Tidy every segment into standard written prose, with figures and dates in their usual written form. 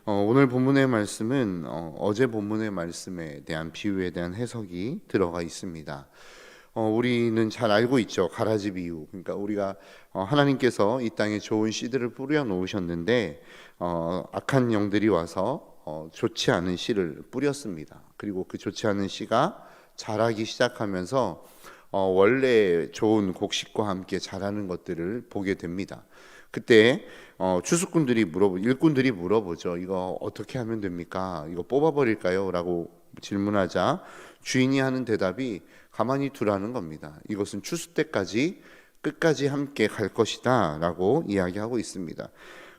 오늘 본문의 말씀은 어제 본문의 말씀에 대한 비유에 대한 해석이 들어가 있습니다. 우리는 잘 알고 있죠. 가라지 비유. 그러니까 우리가 하나님께서 이 땅에 좋은 씨들을 뿌려 놓으셨는데 악한 영들이 와서 좋지 않은 씨를 뿌렸습니다. 그리고 그 좋지 않은 씨가 자라기 시작하면서 원래 좋은 곡식과 함께 자라는 것들을 보게 됩니다. 그때 일꾼들이 물어보죠. 이거 어떻게 하면 됩니까? 이거 뽑아버릴까요? 라고 질문하자 주인이 하는 대답이 가만히 두라는 겁니다. 이것은 추수 때까지 끝까지 함께 갈 것이다 라고 이야기하고 있습니다.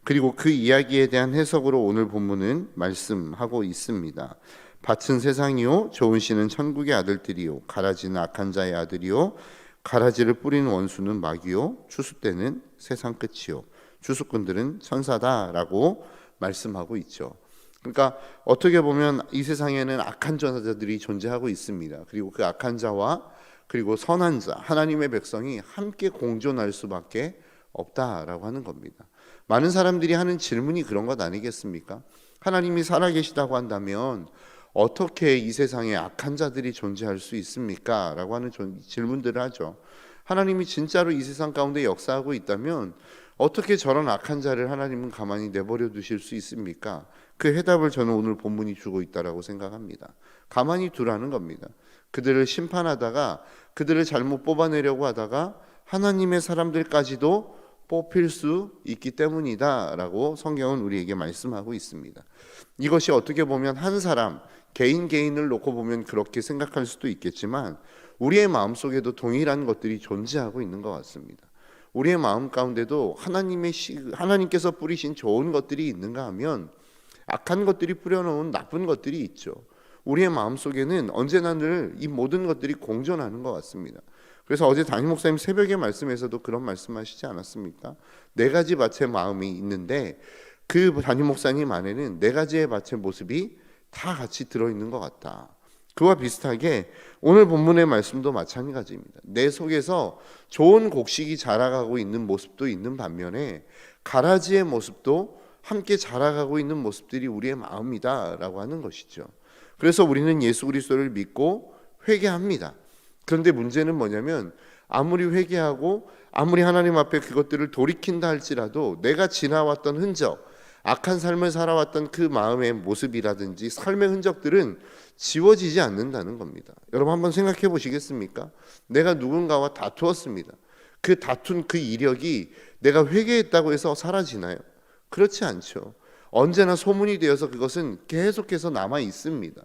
그리고 그 이야기에 대한 해석으로 오늘 본문은 말씀하고 있습니다. 밭은 세상이요, 좋은 씨는 천국의 아들들이요, 가라지는 악한 자의 아들이요, 가라지를 뿌리는 원수는 마귀요, 추수 때는 세상 끝이요, 추수꾼들은 천사다라고 말씀하고 있죠. 그러니까 어떻게 보면 이 세상에는 악한 자들이 존재하고 있습니다. 그리고 그 악한 자와 그리고 선한 자, 하나님의 백성이 함께 공존할 수밖에 없다라고 하는 겁니다. 많은 사람들이 하는 질문이 그런 것 아니겠습니까? 하나님이 살아계시다고 한다면 어떻게 이 세상에 악한 자들이 존재할 수 있습니까? 라고 하는 질문들을 하죠. 하나님이 진짜로 이 세상 가운데 역사하고 있다면 어떻게 저런 악한 자를 하나님은 가만히 내버려 두실 수 있습니까? 그 해답을 저는 오늘 본문이 주고 있다라고 생각합니다. 가만히 두라는 겁니다. 그들을 심판하다가 그들을 잘못 뽑아내려고 하다가 하나님의 사람들까지도 뽑힐 수 있기 때문이다라고 성경은 우리에게 말씀하고 있습니다. 이것이 어떻게 보면 한 사람 개인을 놓고 보면 그렇게 생각할 수도 있겠지만 우리의 마음속에도 동일한 것들이 존재하고 있는 것 같습니다. 우리의 마음 가운데도 하나님께서 뿌리신 좋은 것들이 있는가 하면 악한 것들이 뿌려놓은 나쁜 것들이 있죠. 우리의 마음속에는 언제나 늘 이 모든 것들이 공존하는 것 같습니다. 그래서 어제 담임 목사님 새벽의 말씀에서도 그런 말씀하시지 않았습니까? 네 가지 밭의 마음이 있는데 그 담임 목사님 안에는 네 가지의 밭의 모습이 다 같이 들어있는 것 같다. 그와 비슷하게 오늘 본문의 말씀도 마찬가지입니다. 내 속에서 좋은 곡식이 자라가고 있는 모습도 있는 반면에 가라지의 모습도 함께 자라가고 있는 모습들이 우리의 마음이다라고 하는 것이죠. 그래서 우리는 예수 그리스도를 믿고 회개합니다. 그런데 문제는 뭐냐면 아무리 회개하고 아무리 하나님 앞에 그것들을 돌이킨다 할지라도 내가 지나왔던 흔적, 악한 삶을 살아왔던 그 마음의 모습이라든지 삶의 흔적들은 지워지지 않는다는 겁니다. 여러분 한번 생각해 보시겠습니까? 내가 누군가와 다투었습니다. 그 다툰 그 이력이 내가 회개했다고 해서 사라지나요? 그렇지 않죠. 언제나 소문이 되어서 그것은 계속해서 남아 있습니다.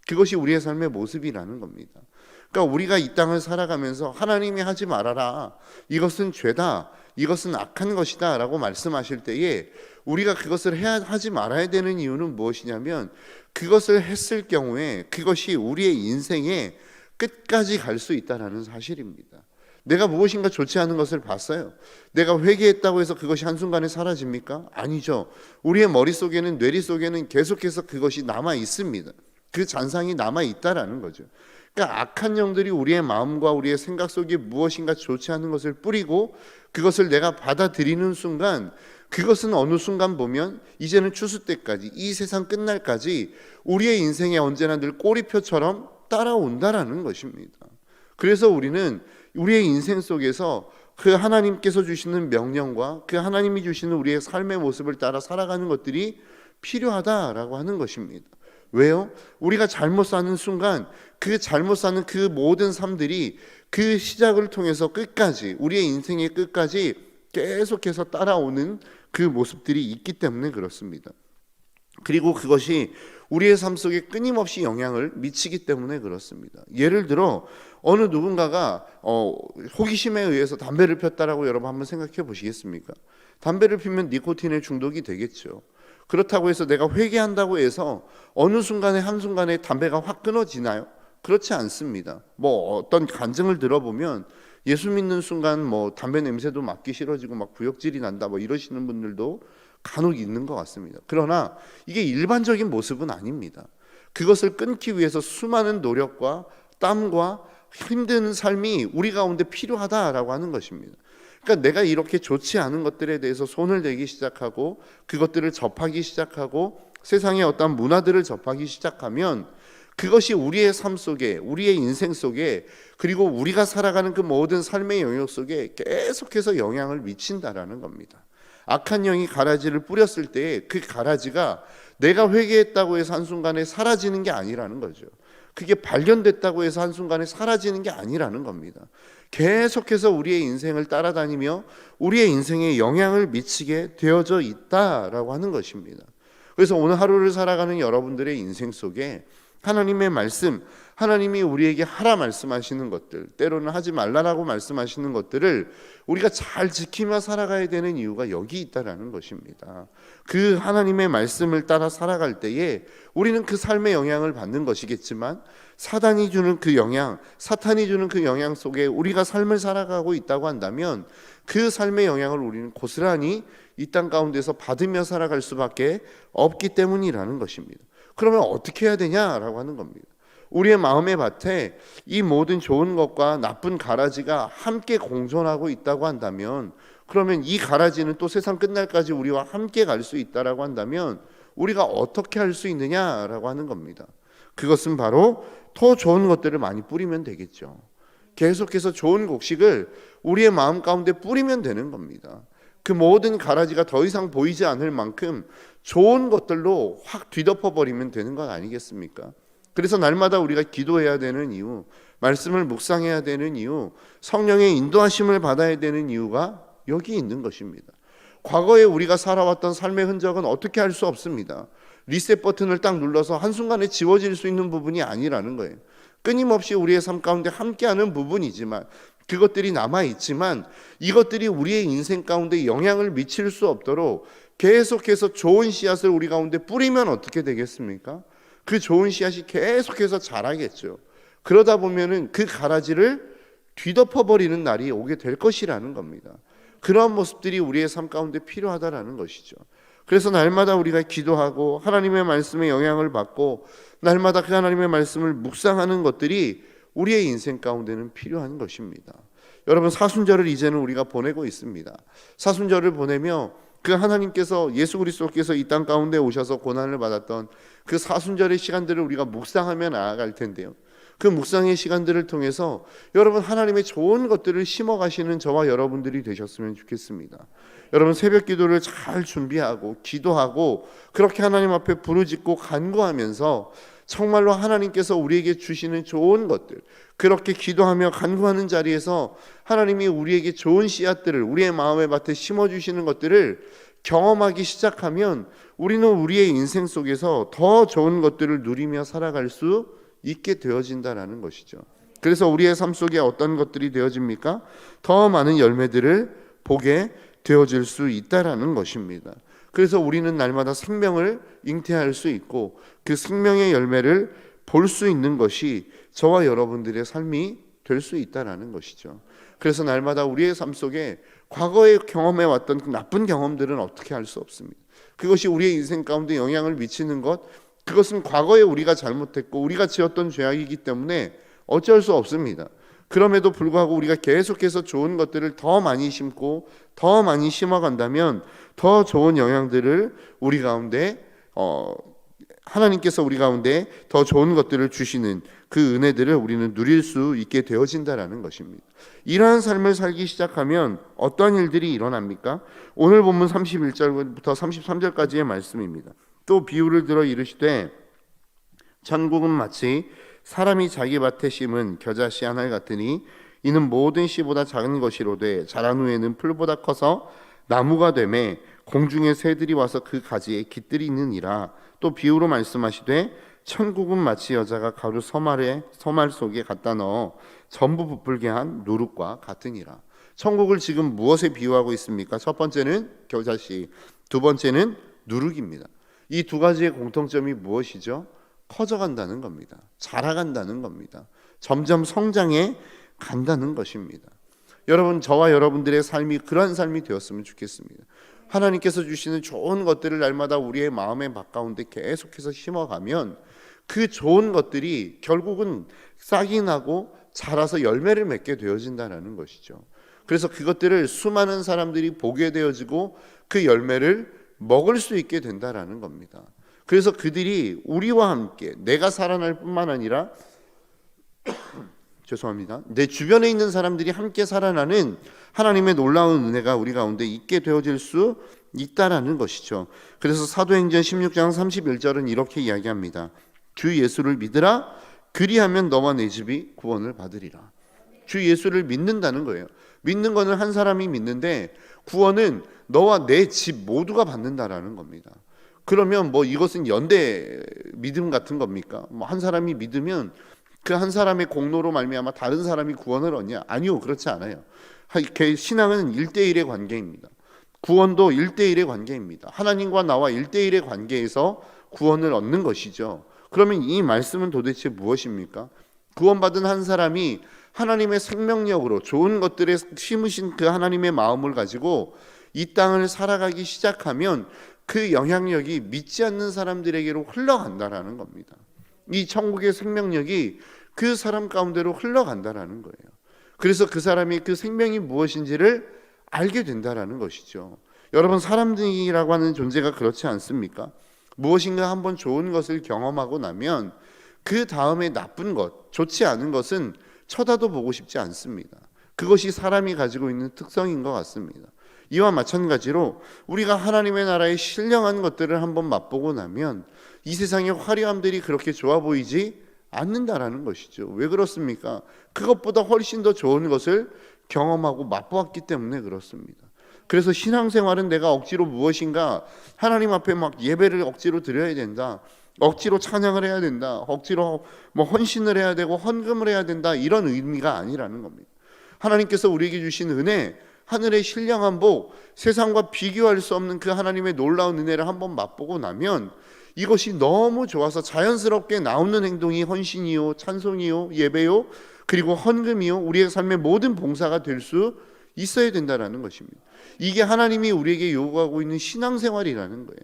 그것이 우리의 삶의 모습이라는 겁니다. 그러니까 우리가 이 땅을 살아가면서 하나님이 하지 말아라, 이것은 죄다, 이것은 악한 것이다 라고 말씀하실 때에 우리가 그것을 하지 말아야 되는 이유는 무엇이냐면 그것을 했을 경우에 그것이 우리의 인생의 끝까지 갈 수 있다는 사실입니다. 내가 무엇인가 좋지 않은 것을 봤어요. 내가 회개했다고 해서 그것이 한순간에 사라집니까? 아니죠. 우리의 머릿속에는 뇌리 속에는 계속해서 그것이 남아 있습니다. 그 잔상이 남아 있다라는 거죠. 그러니까 악한 영들이 우리의 마음과 우리의 생각 속에 무엇인가 좋지 않은 것을 뿌리고 그것을 내가 받아들이는 순간 그것은 어느 순간 보면 이제는 추수 때까지 이 세상 끝날까지 우리의 인생에 언제나 늘 꼬리표처럼 따라온다라는 것입니다. 그래서 우리는 우리의 인생 속에서 그 하나님께서 주시는 명령과 그 하나님이 주시는 우리의 삶의 모습을 따라 살아가는 것들이 필요하다라고 하는 것입니다. 왜요? 우리가 잘못 사는 순간 그 잘못 사는 그 모든 삶들이 그 시작을 통해서 끝까지 우리의 인생의 끝까지 계속해서 따라오는 그 모습들이 있기 때문에 그렇습니다. 그리고 그것이 우리의 삶 속에 끊임없이 영향을 미치기 때문에 그렇습니다. 예를 들어 어느 누군가가 호기심에 의해서 담배를 폈다라고 여러분 한번 생각해 보시겠습니까? 담배를 피면 니코틴에 중독이 되겠죠. 그렇다고 해서 내가 회개한다고 해서 어느 순간에 한순간에 담배가 확 끊어지나요? 그렇지 않습니다. 어떤 간증을 들어보면 예수 믿는 순간 담배 냄새도 맡기 싫어지고 막 구역질이 난다 이러시는 분들도 간혹 있는 것 같습니다. 그러나 이게 일반적인 모습은 아닙니다. 그것을 끊기 위해서 수많은 노력과 땀과 힘든 삶이 우리 가운데 필요하다라고 하는 것입니다. 그러니까 내가 이렇게 좋지 않은 것들에 대해서 손을 대기 시작하고 그것들을 접하기 시작하고 세상의 어떤 문화들을 접하기 시작하면 그것이 우리의 삶 속에, 우리의 인생 속에, 그리고 우리가 살아가는 그 모든 삶의 영역 속에 계속해서 영향을 미친다라는 겁니다. 악한 영이 가라지를 뿌렸을 때 그 가라지가 내가 회개했다고 해서 한순간에 사라지는 게 아니라는 거죠. 그게 발견됐다고 해서 한순간에 사라지는 게 아니라는 겁니다. 계속해서 우리의 인생을 따라다니며 우리의 인생에 영향을 미치게 되어져 있다라고 하는 것입니다. 그래서 오늘 하루를 살아가는 여러분들의 인생 속에 하나님의 말씀, 하나님이 우리에게 하라 말씀하시는 것들, 때로는 하지 말라라고 말씀하시는 것들을 우리가 잘 지키며 살아가야 되는 이유가 여기 있다라는 것입니다. 그 하나님의 말씀을 따라 살아갈 때에 우리는 그 삶의 영향을 받는 것이겠지만 사단이 주는 그 영향, 사탄이 주는 그 영향 속에 우리가 삶을 살아가고 있다고 한다면 그 삶의 영향을 우리는 고스란히 이 땅 가운데서 받으며 살아갈 수밖에 없기 때문이라는 것입니다. 그러면 어떻게 해야 되냐라고 하는 겁니다. 우리의 마음의 밭에 이 모든 좋은 것과 나쁜 가라지가 함께 공존하고 있다고 한다면, 그러면 이 가라지는 또 세상 끝날까지 우리와 함께 갈 수 있다라고 한다면 우리가 어떻게 할 수 있느냐라고 하는 겁니다. 그것은 바로 더 좋은 것들을 많이 뿌리면 되겠죠. 계속해서 좋은 곡식을 우리의 마음 가운데 뿌리면 되는 겁니다. 그 모든 가라지가 더 이상 보이지 않을 만큼 좋은 것들로 확 뒤덮어 버리면 되는 것 아니겠습니까? 그래서 날마다 우리가 기도해야 되는 이유, 말씀을 묵상해야 되는 이유, 성령의 인도하심을 받아야 되는 이유가 여기 있는 것입니다. 과거에 우리가 살아왔던 삶의 흔적은 어떻게 할 수 없습니다. 리셋 버튼을 딱 눌러서 한순간에 지워질 수 있는 부분이 아니라는 거예요. 끊임없이 우리의 삶 가운데 함께하는 부분이지만, 그것들이 남아있지만 이것들이 우리의 인생 가운데 영향을 미칠 수 없도록 계속해서 좋은 씨앗을 우리 가운데 뿌리면 어떻게 되겠습니까? 그 좋은 씨앗이 계속해서 자라겠죠. 그러다 보면은 그 가라지를 뒤덮어버리는 날이 오게 될 것이라는 겁니다. 그런 모습들이 우리의 삶 가운데 필요하다라는 것이죠. 그래서 날마다 우리가 기도하고 하나님의 말씀에 영향을 받고 날마다 그 하나님의 말씀을 묵상하는 것들이 우리의 인생 가운데는 필요한 것입니다. 여러분, 사순절을 이제는 우리가 보내고 있습니다. 사순절을 보내며 그 하나님께서, 예수 그리스도께서 이 땅 가운데 오셔서 고난을 받았던 그 사순절의 시간들을 우리가 묵상하며 나아갈 텐데요, 그 묵상의 시간들을 통해서 여러분 하나님의 좋은 것들을 심어 가시는 저와 여러분들이 되셨으면 좋겠습니다. 여러분, 새벽 기도를 잘 준비하고 기도하고 그렇게 하나님 앞에 부르짖고 간구하면서 정말로 하나님께서 우리에게 주시는 좋은 것들, 그렇게 기도하며 간구하는 자리에서 하나님이 우리에게 좋은 씨앗들을 우리의 마음의 밭에 심어주시는 것들을 경험하기 시작하면 우리는 우리의 인생 속에서 더 좋은 것들을 누리며 살아갈 수 있게 되어진다는 것이죠. 그래서 우리의 삶 속에 어떤 것들이 되어집니까? 더 많은 열매들을 보게 되어질 수 있다는 것입니다. 그래서 우리는 날마다 생명을 잉태할 수 있고 그 생명의 열매를 볼 수 있는 것이 저와 여러분들의 삶이 될 수 있다는 것이죠. 그래서 날마다 우리의 삶 속에 과거에 경험해왔던 그 나쁜 경험들은 어떻게 할 수 없습니다. 그것이 우리의 인생 가운데 영향을 미치는 것, 그것은 과거에 우리가 잘못했고 우리가 지었던 죄악이기 때문에 어쩔 수 없습니다. 그럼에도 불구하고 우리가 계속해서 좋은 것들을 더 많이 심고 더 많이 심어간다면 더 좋은 영향들을 우리 가운데 하나님께서 우리 가운데 더 좋은 것들을 주시는 그 은혜들을 우리는 누릴 수 있게 되어진다라는 것입니다. 이러한 삶을 살기 시작하면 어떤 일들이 일어납니까? 오늘 본문 31절부터 33절까지의 말씀입니다. 또 비유를 들어 이르시되 천국은 마치 사람이 자기 밭에 심은 겨자씨 한 알 같으니 이는 모든 씨보다 작은 것이로되 자란 후에는 풀보다 커서 나무가 되매 공중의 새들이 와서 그 가지에 깃들이 있느니라. 또 비유로 말씀하시되 천국은 마치 여자가 가루 서말 속에 갖다 넣어 전부 부풀게 한 누룩과 같으니라. 천국을 지금 무엇에 비유하고 있습니까? 첫 번째는 겨자씨, 두 번째는 누룩입니다. 이 두 가지의 공통점이 무엇이죠? 커져간다는 겁니다. 자라간다는 겁니다. 점점 성장해 간다는 것입니다. 여러분, 저와 여러분들의 삶이 그러한 삶이 되었으면 좋겠습니다. 하나님께서 주시는 좋은 것들을 날마다 우리의 마음의 밭 가운데 계속해서 심어가면 그 좋은 것들이 결국은 싹이 나고 자라서 열매를 맺게 되어진다는 것이죠. 그래서 그것들을 수많은 사람들이 보게 되어지고 그 열매를 먹을 수 있게 된다라는 겁니다. 그래서 그들이 우리와 함께 내가 살아날 뿐만 아니라 죄송합니다. 내 주변에 있는 사람들이 함께 살아나는 하나님의 놀라운 은혜가 우리 가운데 있게 되어질 수 있다라는 것이죠. 그래서 사도행전 16장 31절은 이렇게 이야기합니다. 주 예수를 믿으라. 그리하면 너와 내 집이 구원을 받으리라. 주 예수를 믿는다는 거예요. 믿는 거는 한 사람이 믿는데 구원은 너와 내 집 모두가 받는다라는 겁니다. 그러면 뭐 이것은 연대 믿음 같은 겁니까? 뭐 한 사람이 믿으면 그 한 사람의 공로로 말미암아 다른 사람이 구원을 얻냐? 아니요, 그렇지 않아요. 신앙은 1대1의 관계입니다. 구원도 1대1의 관계입니다. 하나님과 나와 1대1의 관계에서 구원을 얻는 것이죠. 그러면 이 말씀은 도대체 무엇입니까? 구원받은 한 사람이 하나님의 생명력으로 좋은 것들에 심으신 그 하나님의 마음을 가지고 이 땅을 살아가기 시작하면 그 영향력이 믿지 않는 사람들에게로 흘러간다라는 겁니다. 이 천국의 생명력이 그 사람 가운데로 흘러간다라는 거예요. 그래서 그 사람이 그 생명이 무엇인지를 알게 된다라는 것이죠. 여러분, 사람들이라고 하는 존재가 그렇지 않습니까? 무엇인가 한번 좋은 것을 경험하고 나면 그 다음에 나쁜 것, 좋지 않은 것은 쳐다도 보고 싶지 않습니다. 그것이 사람이 가지고 있는 특성인 것 같습니다. 이와 마찬가지로 우리가 하나님의 나라의 신령한 것들을 한번 맛보고 나면 이 세상의 화려함들이 그렇게 좋아 보이지 않는다라는 것이죠. 왜 그렇습니까? 그것보다 훨씬 더 좋은 것을 경험하고 맛보았기 때문에 그렇습니다. 그래서 신앙생활은 내가 억지로 무엇인가 하나님 앞에 막 예배를 억지로 드려야 된다, 억지로 찬양을 해야 된다, 억지로 뭐 헌신을 해야 되고 헌금을 해야 된다, 이런 의미가 아니라는 겁니다. 하나님께서 우리에게 주신 은혜, 하늘의 신령한 복, 세상과 비교할 수 없는 그 하나님의 놀라운 은혜를 한번 맛보고 나면 이것이 너무 좋아서 자연스럽게 나오는 행동이 헌신이요, 찬송이요, 예배요, 그리고 헌금이요, 우리의 삶의 모든 봉사가 될 수 있어야 된다는 것입니다. 이게 하나님이 우리에게 요구하고 있는 신앙생활이라는 거예요.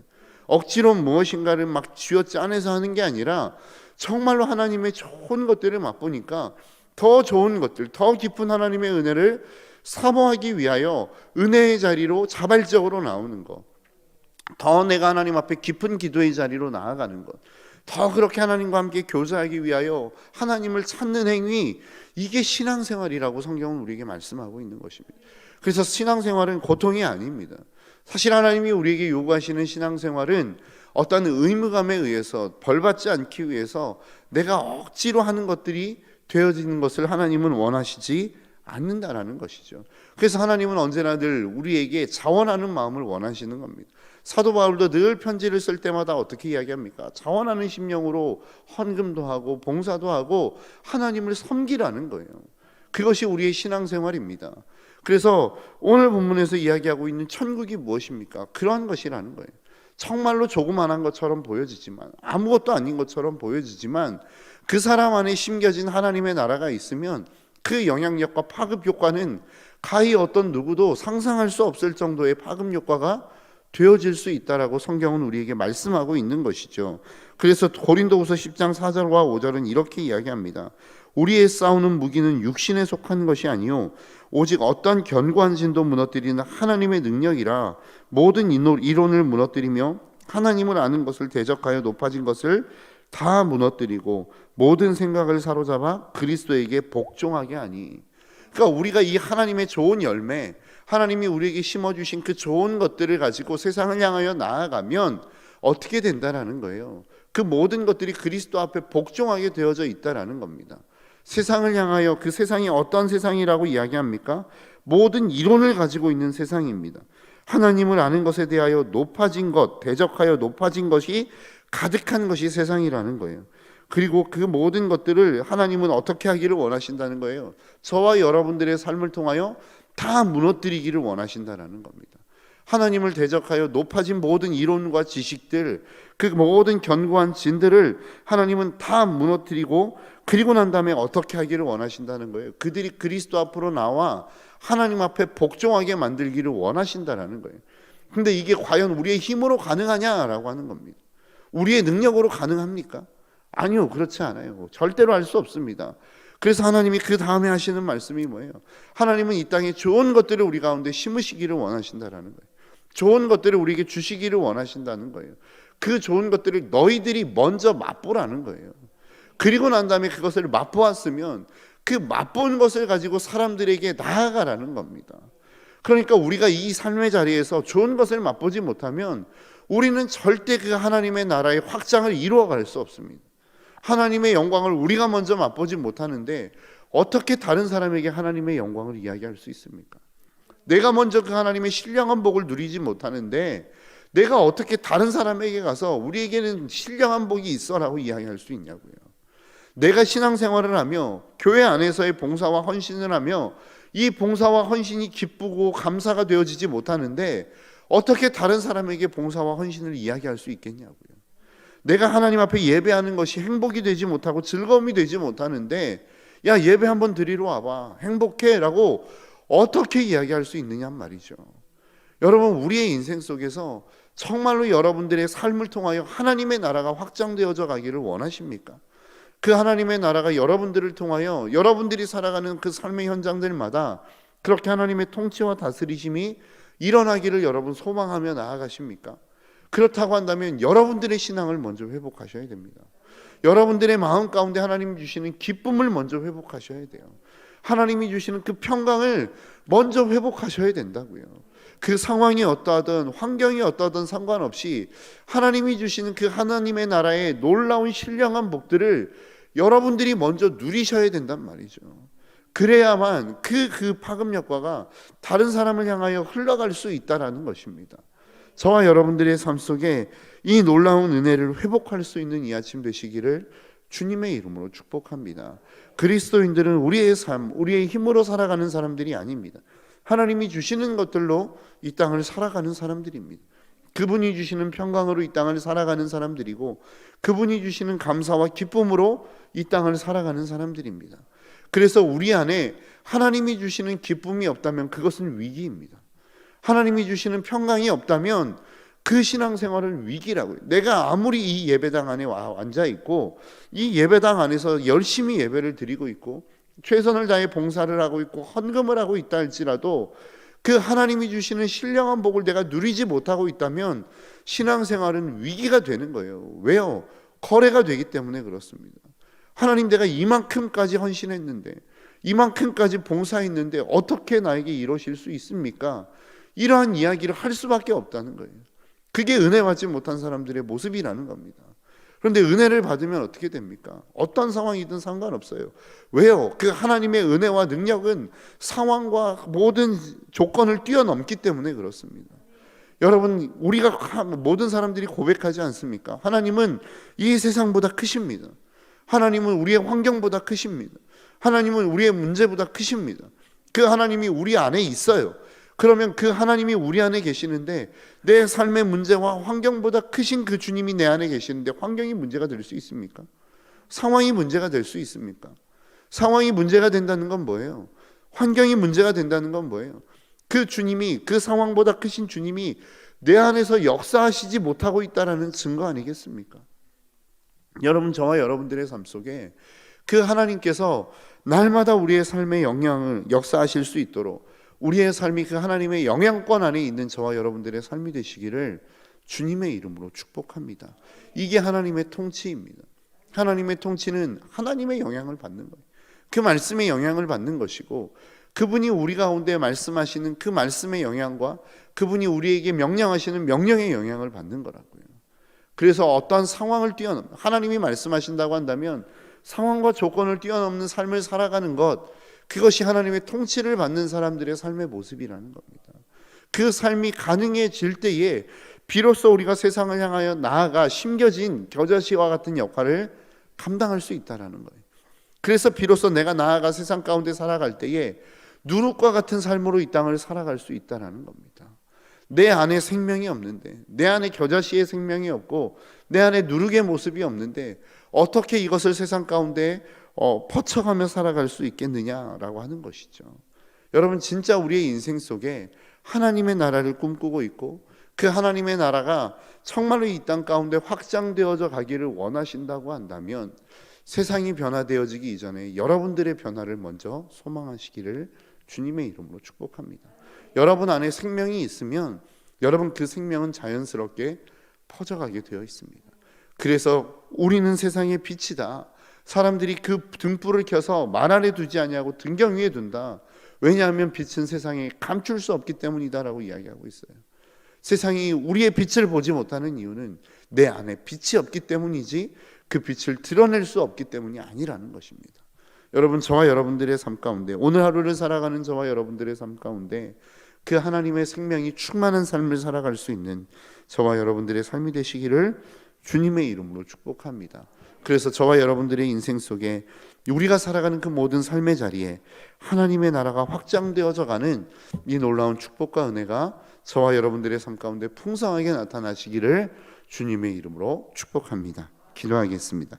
억지로 무엇인가를 막 쥐어짜내서 하는 게 아니라 정말로 하나님의 좋은 것들을 맛보니까 더 좋은 것들, 더 깊은 하나님의 은혜를 사모하기 위하여 은혜의 자리로 자발적으로 나오는 것, 더 내가 하나님 앞에 깊은 기도의 자리로 나아가는 것, 더 그렇게 하나님과 함께 교제하기 위하여 하나님을 찾는 행위, 이게 신앙생활이라고 성경은 우리에게 말씀하고 있는 것입니다. 그래서 신앙생활은 고통이 아닙니다. 사실 하나님이 우리에게 요구하시는 신앙생활은 어떤 의무감에 의해서 벌받지 않기 위해서 내가 억지로 하는 것들이 되어지는 것을 하나님은 원하시지 않는다라는 것이죠. 그래서 하나님은 언제나 늘 우리에게 자원하는 마음을 원하시는 겁니다. 사도 바울도 늘 편지를 쓸 때마다 어떻게 이야기합니까? 자원하는 심령으로 헌금도 하고 봉사도 하고 하나님을 섬기라는 거예요. 그것이 우리의 신앙생활입니다. 그래서 오늘 본문에서 이야기하고 있는 천국이 무엇입니까? 그러한 것이라는 거예요. 정말로 조그만한 것처럼 보여지지만, 아무것도 아닌 것처럼 보여지지만 그 사람 안에 심겨진 하나님의 나라가 있으면 그 영향력과 파급 효과는 가히 어떤 누구도 상상할 수 없을 정도의 파급 효과가 되어질 수 있다라고 성경은 우리에게 말씀하고 있는 것이죠. 그래서 고린도후서 10장 4절과 5절은 이렇게 이야기합니다. 우리의 싸우는 무기는 육신에 속한 것이 아니요 오직 어떤 견고한 진도 무너뜨리는 하나님의 능력이라 모든 이론을 무너뜨리며 하나님을 아는 것을 대적하여 높아진 것을 다 무너뜨리고 모든 생각을 사로잡아 그리스도에게 복종하게 하니. 그러니까 우리가 이 하나님의 좋은 열매, 하나님이 우리에게 심어주신 그 좋은 것들을 가지고 세상을 향하여 나아가면 어떻게 된다라는 거예요. 그 모든 것들이 그리스도 앞에 복종하게 되어져 있다라는 겁니다. 세상을 향하여, 그 세상이 어떤 세상이라고 이야기합니까? 모든 이론을 가지고 있는 세상입니다. 하나님을 아는 것에 대하여 높아진 것, 대적하여 높아진 것이 가득한 것이 세상이라는 거예요. 그리고 그 모든 것들을 하나님은 어떻게 하기를 원하신다는 거예요. 저와 여러분들의 삶을 통하여 다 무너뜨리기를 원하신다는 겁니다. 하나님을 대적하여 높아진 모든 이론과 지식들, 그 모든 견고한 진들을 하나님은 다 무너뜨리고, 그리고 난 다음에 어떻게 하기를 원하신다는 거예요. 그들이 그리스도 앞으로 나와 하나님 앞에 복종하게 만들기를 원하신다는 거예요. 근데 이게 과연 우리의 힘으로 가능하냐라고 하는 겁니다. 우리의 능력으로 가능합니까? 아니요, 그렇지 않아요. 절대로 할 수 없습니다. 그래서 하나님이 그 다음에 하시는 말씀이 뭐예요? 하나님은 이 땅에 좋은 것들을 우리 가운데 심으시기를 원하신다라는 거예요. 좋은 것들을 우리에게 주시기를 원하신다는 거예요. 그 좋은 것들을 너희들이 먼저 맛보라는 거예요. 그리고 난 다음에 그것을 맛보았으면 그 맛본 것을 가지고 사람들에게 나아가라는 겁니다. 그러니까 우리가 이 삶의 자리에서 좋은 것을 맛보지 못하면 우리는 절대 그 하나님의 나라의 확장을 이루어갈 수 없습니다. 하나님의 영광을 우리가 먼저 맛보지 못하는데 어떻게 다른 사람에게 하나님의 영광을 이야기할 수 있습니까? 내가 먼저 그 하나님의 신령한 복을 누리지 못하는데 내가 어떻게 다른 사람에게 가서 우리에게는 신령한 복이 있어라고 이야기할 수 있냐고요. 내가 신앙생활을 하며 교회 안에서의 봉사와 헌신을 하며 이 봉사와 헌신이 기쁘고 감사가 되어지지 못하는데 어떻게 다른 사람에게 봉사와 헌신을 이야기할 수 있겠냐고요. 내가 하나님 앞에 예배하는 것이 행복이 되지 못하고 즐거움이 되지 못하는데 야, 예배 한번 드리러 와봐, 행복해 라고 어떻게 이야기할 수 있느냐 말이죠. 여러분, 우리의 인생 속에서 정말로 여러분들의 삶을 통하여 하나님의 나라가 확장되어져 가기를 원하십니까? 그 하나님의 나라가 여러분들을 통하여 여러분들이 살아가는 그 삶의 현장들마다 그렇게 하나님의 통치와 다스리심이 일어나기를 여러분 소망하며 나아가십니까? 그렇다고 한다면 여러분들의 신앙을 먼저 회복하셔야 됩니다. 여러분들의 마음 가운데 하나님이 주시는 기쁨을 먼저 회복하셔야 돼요. 하나님이 주시는 그 평강을 먼저 회복하셔야 된다고요. 그 상황이 어떠하든 환경이 어떠하든 상관없이 하나님이 주시는 그 하나님의 나라의 놀라운 신령한 복들을 여러분들이 먼저 누리셔야 된단 말이죠. 그래야만 그 파급 효과가 다른 사람을 향하여 흘러갈 수 있다라는 것입니다. 저와 여러분들의 삶 속에 이 놀라운 은혜를 회복할 수 있는 이 아침 되시기를 주님의 이름으로 축복합니다. 그리스도인들은 우리의 삶, 우리의 힘으로 살아가는 사람들이 아닙니다. 하나님이 주시는 것들로 이 땅을 살아가는 사람들입니다. 그분이 주시는 평강으로 이 땅을 살아가는 사람들이고 그분이 주시는 감사와 기쁨으로 이 땅을 살아가는 사람들입니다. 그래서 우리 안에 하나님이 주시는 기쁨이 없다면 그것은 위기입니다. 하나님이 주시는 평강이 없다면 그 신앙생활은 위기라고요. 내가 아무리 이 예배당 안에 앉아 있고 이 예배당 안에서 열심히 예배를 드리고 있고 최선을 다해 봉사를 하고 있고 헌금을 하고 있다 할지라도 그 하나님이 주시는 신령한 복을 내가 누리지 못하고 있다면 신앙생활은 위기가 되는 거예요. 왜요? 거래가 되기 때문에 그렇습니다. 하나님, 내가 이만큼까지 헌신했는데 이만큼까지 봉사했는데 어떻게 나에게 이러실 수 있습니까? 이러한 이야기를 할 수밖에 없다는 거예요. 그게 은혜 받지 못한 사람들의 모습이라는 겁니다. 그런데 은혜를 받으면 어떻게 됩니까? 어떤 상황이든 상관없어요. 왜요? 그 하나님의 은혜와 능력은 상황과 모든 조건을 뛰어넘기 때문에 그렇습니다. 여러분, 우리가 모든 사람들이 고백하지 않습니까? 하나님은 이 세상보다 크십니다. 하나님은 우리의 환경보다 크십니다. 하나님은 우리의 문제보다 크십니다. 그 하나님이 우리 안에 있어요. 그러면 그 하나님이 우리 안에 계시는데 내 삶의 문제와 환경보다 크신 그 주님이 내 안에 계시는데 환경이 문제가 될 수 있습니까? 상황이 문제가 될 수 있습니까? 상황이 문제가 된다는 건 뭐예요? 환경이 문제가 된다는 건 뭐예요? 그 주님이, 그 상황보다 크신 주님이 내 안에서 역사하시지 못하고 있다는 증거 아니겠습니까? 여러분, 저와 여러분들의 삶 속에 그 하나님께서 날마다 우리의 삶의 영향을 역사하실 수 있도록 우리의 삶이 그 하나님의 영향권 안에 있는 저와 여러분들의 삶이 되시기를 주님의 이름으로 축복합니다. 이게 하나님의 통치입니다. 하나님의 통치는 하나님의 영향을 받는 거예요. 그 말씀의 영향을 받는 것이고 그분이 우리 가운데 말씀하시는 그 말씀의 영향과 그분이 우리에게 명령하시는 명령의 영향을 받는 거라고요. 그래서 어떠한 상황을 뛰어넘는, 하나님이 말씀하신다고 한다면 상황과 조건을 뛰어넘는 삶을 살아가는 것, 그것이 하나님의 통치를 받는 사람들의 삶의 모습이라는 겁니다. 그 삶이 가능해질 때에 비로소 우리가 세상을 향하여 나아가 심겨진 겨자씨와 같은 역할을 감당할 수 있다는 거예요. 그래서 비로소 내가 나아가 세상 가운데 살아갈 때에 누룩과 같은 삶으로 이 땅을 살아갈 수 있다는 겁니다. 내 안에 생명이 없는데, 내 안에 겨자씨의 생명이 없고 내 안에 누룩의 모습이 없는데 어떻게 이것을 세상 가운데 퍼쳐가며 살아갈 수 있겠느냐라고 하는 것이죠. 여러분, 진짜 우리의 인생 속에 하나님의 나라를 꿈꾸고 있고 그 하나님의 나라가 정말로 이 땅 가운데 확장되어져 가기를 원하신다고 한다면 세상이 변화되어지기 이전에 여러분들의 변화를 먼저 소망하시기를 주님의 이름으로 축복합니다. 여러분 안에 생명이 있으면 여러분 그 생명은 자연스럽게 퍼져가게 되어 있습니다. 그래서 우리는 세상의 빛이다. 사람들이 그 등불을 켜서 말 아래 두지 아니하고 등경 위에 둔다. 왜냐하면 빛은 세상에 감출 수 없기 때문이다라고 이야기하고 있어요. 세상이 우리의 빛을 보지 못하는 이유는 내 안에 빛이 없기 때문이지 그 빛을 드러낼 수 없기 때문이 아니라는 것입니다. 여러분, 저와 여러분들의 삶 가운데, 오늘 하루를 살아가는 저와 여러분들의 삶 가운데 그 하나님의 생명이 충만한 삶을 살아갈 수 있는 저와 여러분들의 삶이 되시기를 주님의 이름으로 축복합니다. 그래서 저와 여러분들의 인생 속에 우리가 살아가는 그 모든 삶의 자리에 하나님의 나라가 확장되어져 가는 이 놀라운 축복과 은혜가 저와 여러분들의 삶 가운데 풍성하게 나타나시기를 주님의 이름으로 축복합니다. 기도하겠습니다.